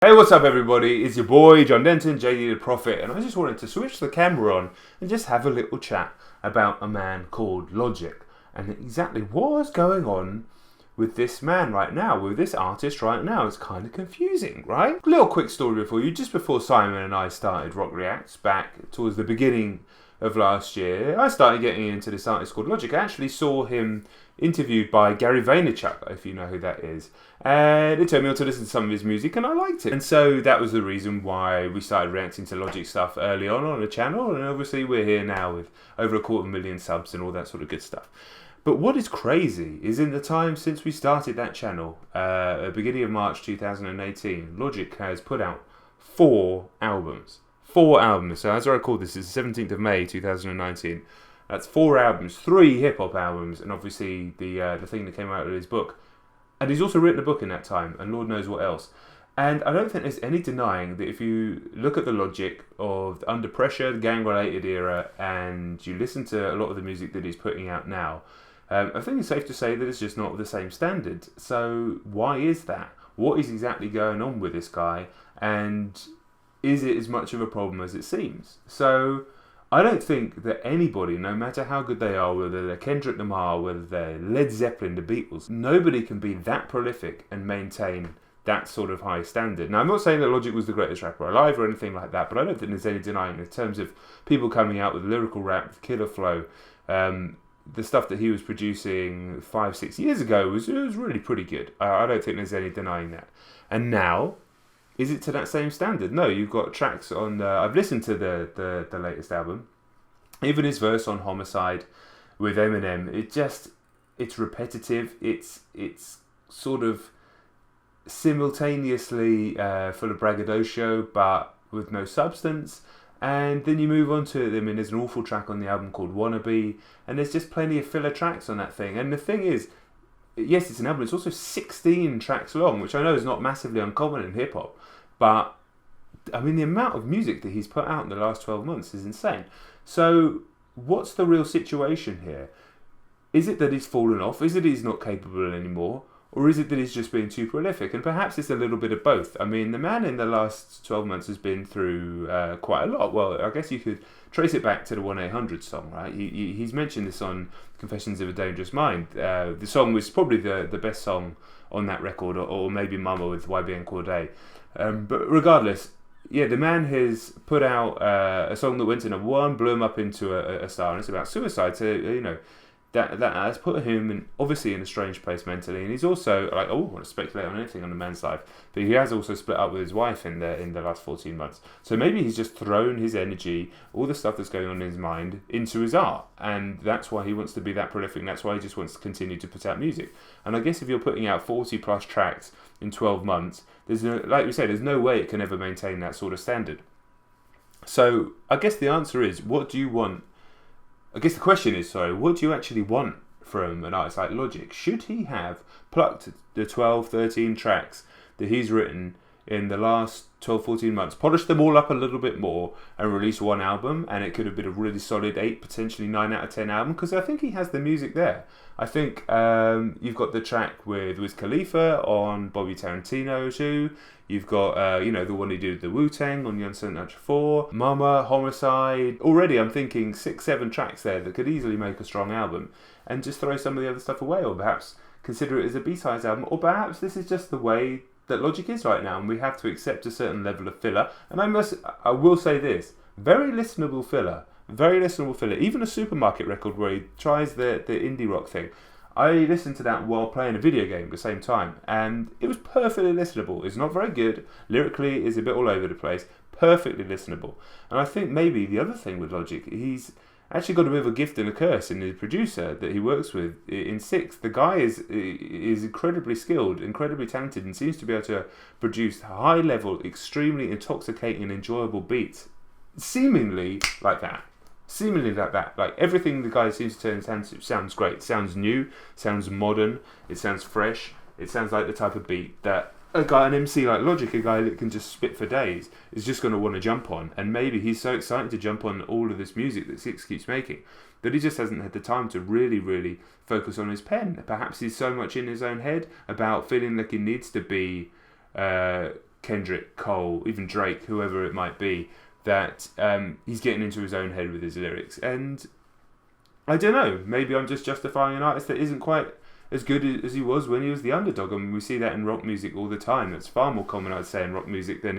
Hey, what's up everybody? It's your boy John Denton, JD the Prophet, and I just wanted to switch the camera on and just have a little chat about a man called Logic and exactly what's going on with this man right now, with this artist right now. It's kind of confusing, right? Little quick story for you. Just before Simon and I started Rock Reacts back towards the beginning of last year, I started getting into this artist called Logic. I actually saw him interviewed by Gary Vaynerchuk, if you know who that is, and it turned me on to listen to some of his music and I liked it. And so that was the reason why we started reacting to Logic stuff early on the channel, and obviously we're here now with over 250,000 subs and all that sort of good stuff. But what is crazy is in the time since we started that channel, at the beginning of March 2018, Logic has put out 4 albums. 4 albums. So as I record this, it's the 17th of May 2019. That's 4 albums, 3 hip-hop albums, and obviously the thing that came out of his book. And he's also written a book in that time, and Lord knows what else. And I don't think there's any denying that if you look at the Logic of Under Pressure, the gang-related era, and you listen to a lot of the music that he's putting out now, I think it's safe to say that it's just not of the same standard. So why is that? What is exactly going on with this guy? And is it as much of a problem as it seems? So I don't think that anybody, no matter how good they are, whether they're Kendrick Lamar, whether they're Led Zeppelin, the Beatles, nobody can be that prolific and maintain that sort of high standard. Now, I'm not saying that Logic was the greatest rapper alive or anything like that, but I don't think there's any denying in terms of people coming out with lyrical rap, with killer flow. The stuff that he was producing 5-6 years ago was really pretty good. I don't think there's any denying that. And now, is it to that same standard? No, you've got tracks on. I've listened to the latest album, even his verse on Homicide with Eminem. It's repetitive. It's sort of simultaneously full of braggadocio, but with no substance. And then you move on to, I mean, there's an awful track on the album called Wannabe, and there's just plenty of filler tracks on that thing. And the thing is, yes, it's an album, it's also 16 tracks long, which I know is not massively uncommon in hip-hop, but, I mean, the amount of music that he's put out in the last 12 months is insane. So, what's the real situation here? Is it that he's fallen off? Is it he's not capable anymore? Or is it that he's just being too prolific? And perhaps it's a little bit of both. I mean, the man in the last 12 months has been through quite a lot. Well, I guess you could trace it back to the 1-800 song, right? He's mentioned this on Confessions of a Dangerous Mind. The song was probably the best song on that record, or maybe Mama with YBN Cordae. But regardless, yeah, the man has put out a song that went to number 1, blew him up into a star, and it's about suicide. So, you know, that has put him obviously in a strange place mentally, and he's also like, I wouldn't want to speculate on anything on the man's life, but he has also split up with his wife in the last 14 months. So maybe he's just thrown his energy, all the stuff that's going on in his mind, into his art, and that's why he wants to be that prolific. And that's why he just wants to continue to put out music. And I guess if you're putting out 40 plus tracks in 12 months, there's no, like we say, there's no way it can ever maintain that sort of standard. So I guess the answer is, what do you want? I guess the question is, what do you actually want from an artist like Logic? Should he have plucked the 12, 13 tracks that he's written in the last 12, 14 months, polished them all up a little bit more, and released one album, and it could have been a really solid 8, potentially 9 out of 10 album? Because I think he has the music there. I think you've got the track with Wiz Khalifa on Bobby Tarantino's Who. You've got, the one he did with the Wu-Tang on Young Certain Natural 4, Mama, Homicide. Already I'm thinking 6, 7 tracks there that could easily make a strong album, and just throw some of the other stuff away, or perhaps consider it as a B-sides album, or perhaps this is just the way that Logic is right now, and we have to accept a certain level of filler. And I will say this, very listenable filler. Even a Supermarket record where he tries the indie rock thing, I listened to that while playing a video game at the same time, and it was perfectly listenable. It's not very good. Lyrically, it's a bit all over the place. Perfectly listenable. And I think maybe the other thing with Logic, he's actually got a bit of a gift and a curse in the producer that he works with in Six. The guy is incredibly skilled, incredibly talented, and seems to be able to produce high-level, extremely intoxicating, enjoyable beats. Seemingly like that. Like everything the guy seems to turn his hand to sounds great, sounds new, sounds modern, it sounds fresh, it sounds like the type of beat that an MC like Logic, a guy that can just spit for days, is just going to want to jump on. And maybe he's so excited to jump on all of this music that Six keeps making that he just hasn't had the time to really focus on his pen. Perhaps he's so much in his own head about feeling like he needs to be Kendrick, Cole, even Drake, whoever it might be, that he's getting into his own head with his lyrics. And I don't know, maybe I'm just justifying an artist that isn't quite as good as he was when he was the underdog. I mean, we see that in rock music all the time. That's far more common, I'd say, in rock music than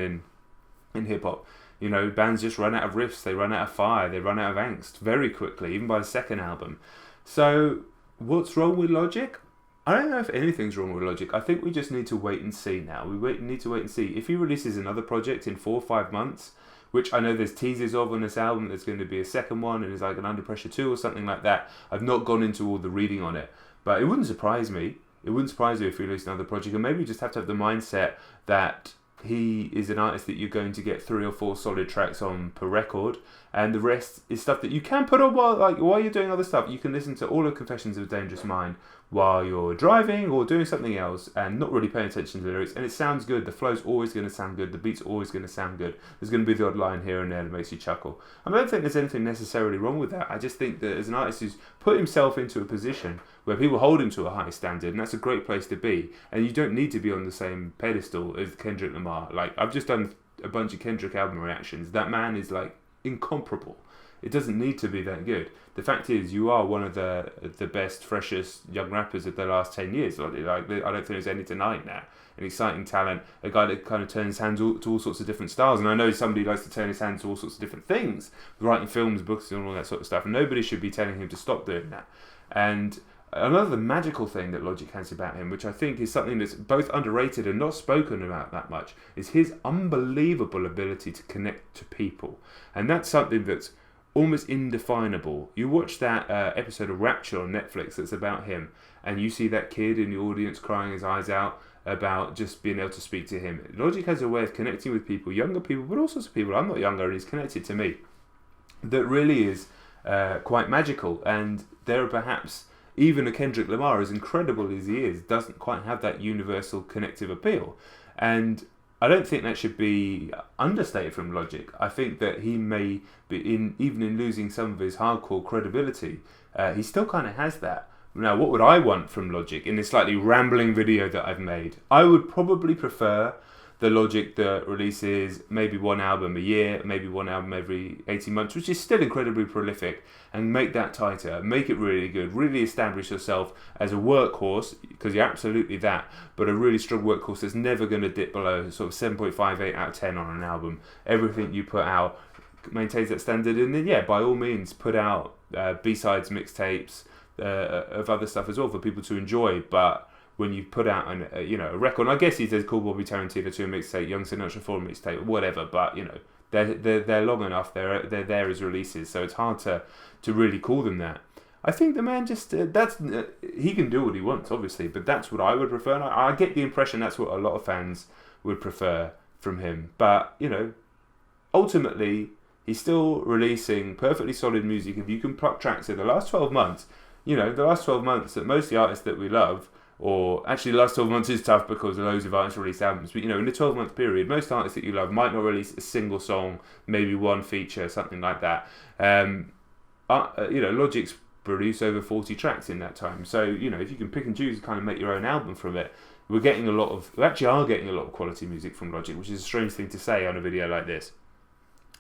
in hip-hop. You know, bands just run out of riffs, they run out of fire, they run out of angst very quickly, even by the second album. So, what's wrong with Logic? I don't know if anything's wrong with Logic. I think we just need to wait and see now. Need to wait and see. If he releases another project in 4 or 5 months, which I know there's teasers of on this album, there's going to be a second one, and it's like an Under Pressure 2 or something like that. I've not gone into all the reading on it, but it wouldn't surprise me. It wouldn't surprise me if he released another project, and maybe you just have to have the mindset that he is an artist that you're going to get 3 or 4 solid tracks on per record, and the rest is stuff that you can put on while you're doing other stuff. You can listen to all of Confessions of a Dangerous Mind while you're driving or doing something else and not really paying attention to the lyrics, and it sounds good. The flow's always going to sound good, the beat's always going to sound good. There's going to be the odd line here and there that makes you chuckle. I don't think there's anything necessarily wrong with that. I just think that as an artist who's put himself into a position where people hold him to a high standard, and that's a great place to be, and you don't need to be on the same pedestal as Kendrick Lamar. Like, I've just done a bunch of Kendrick album reactions. That man is like incomparable. It doesn't need to be that good. The fact is, you are one of the best, freshest young rappers of the last 10 years. Like, I don't think there's any denying that. An exciting talent, a guy that kind of turns his hands to all sorts of different styles. And I know somebody likes to turn his hands to all sorts of different things, writing films, books, and all that sort of stuff. And nobody should be telling him to stop doing that. And another magical thing that Logic has about him, which I think is something that's both underrated and not spoken about that much, is his unbelievable ability to connect to people. And that's something that's almost indefinable. You watch that episode of Rapture on Netflix that's about him, and you see that kid in the audience crying his eyes out about just being able to speak to him. Logic has a way of connecting with people, younger people, but all sorts of people. I'm not younger, and he's connected to me. That really is quite magical, and there are perhaps even a Kendrick Lamar, as incredible as he is, doesn't quite have that universal connective appeal. And I don't think that should be understated from Logic. I think that he may be, even in losing some of his hardcore credibility, he still kind of has that. Now, what would I want from Logic in this slightly rambling video that I've made? I would probably prefer the Logic that releases maybe one album a year, maybe one album every 18 months, which is still incredibly prolific, and make that tighter, make it really good, really establish yourself as a workhorse, because you're absolutely that, but a really strong workhorse that's never going to dip below sort of 7.58 out of 10 on an album. Everything you put out maintains that standard, and then, yeah, by all means, put out B-sides, mixtapes, of other stuff as well for people to enjoy, but when you put out a record, and I guess he says Cool Bobby Tarantino 2 mixtape, Young Sinatra 4 mixtape, whatever, but they're long enough, they're there as releases, so it's hard to really call them that. I think the man just he can do what he wants, obviously, but that's what I would prefer. And I get the impression that's what a lot of fans would prefer from him. But ultimately, he's still releasing perfectly solid music. If you can pluck tracks in the last 12 months, the last 12 months that most of the artists that we love, or actually the last 12 months is tough because loads of artists release albums, but in the 12-month period, most artists that you love might not release a single song, maybe one feature, something like that. Logic's produced over 40 tracks in that time, so if you can pick and choose and kind of make your own album from it, we are getting a lot of quality music from Logic, which is a strange thing to say on a video like this.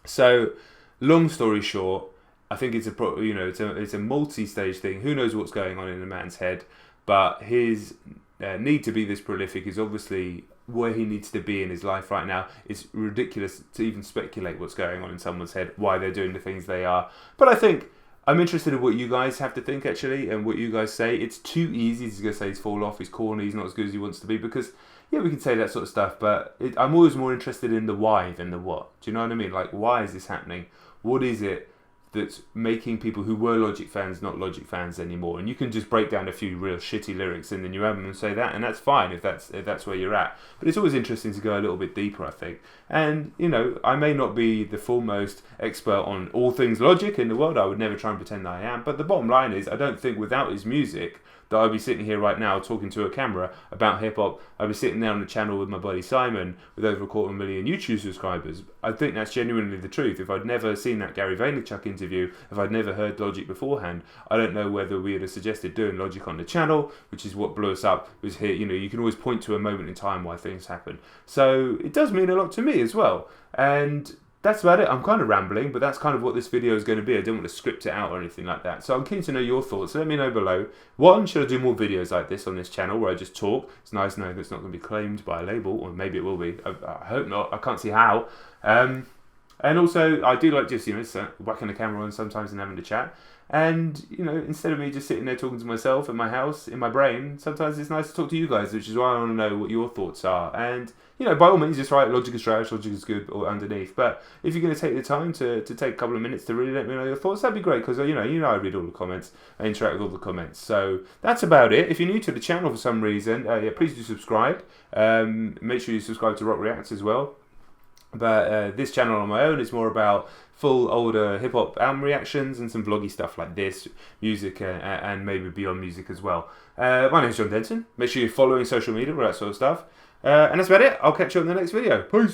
So, long story short, I think it's a multi-stage thing. Who knows what's going on in a man's head? But his need to be this prolific is obviously where he needs to be in his life right now. It's ridiculous to even speculate what's going on in someone's head, why they're doing the things they are. But I think I'm interested in what you guys have to think, actually, and what you guys say. It's too easy to say he's fall off, he's corny, he's not as good as he wants to be, because, we can say that sort of stuff, but I'm always more interested in the why than the what. Do you know what I mean? Like, why is this happening? What is it that's making people who were Logic fans not Logic fans anymore? And you can just break down a few real shitty lyrics in the new album and say that, and that's fine if that's where you're at. But it's always interesting to go a little bit deeper, I think. And I may not be the foremost expert on all things Logic in the world. I would never try and pretend that I am. But the bottom line is, I don't think without his music that I'd be sitting here right now talking to a camera about hip hop. I'd be sitting there on the channel with my buddy Simon with over 250,000 YouTube subscribers. I think that's genuinely the truth. If I'd never seen that Gary Vaynerchuk interview, if I'd never heard Logic beforehand, I don't know whether we would have suggested doing Logic on the channel, which is what blew us up. Was here, you know, you can always point to a moment in time why things happen. So it does mean a lot to me as well. And that's about it. I'm kind of rambling, but that's kind of what this video is going to be. I don't want to script it out or anything like that. So I'm keen to know your thoughts. Let me know below. One, should I do more videos like this on this channel where I just talk? It's nice knowing that it's not going to be claimed by a label, or maybe it will be. I hope not. I can't see how. And also, I do like just, you know, whacking the camera on sometimes and having a chat. And, you know, instead of me just sitting there talking to myself in my house, in my brain, sometimes it's nice to talk to you guys, which is why I want to know what your thoughts are. And, you know, by all means, just write Logic is trash, Logic is good, or underneath. But if you're going to take the time to take a couple of minutes to really let me know your thoughts, that'd be great, because, you know I read all the comments, I interact with all the comments. So that's about it. If you're new to the channel for some reason, yeah, please do subscribe. Make sure you subscribe to Rock Reacts as well. But this channel on my own is more about full older hip-hop album reactions and some vloggy stuff like this, music and maybe beyond music as well. My name's Denton. Make sure you're following social media, all that sort of stuff. And that's about it. I'll catch you on the next video. Peace!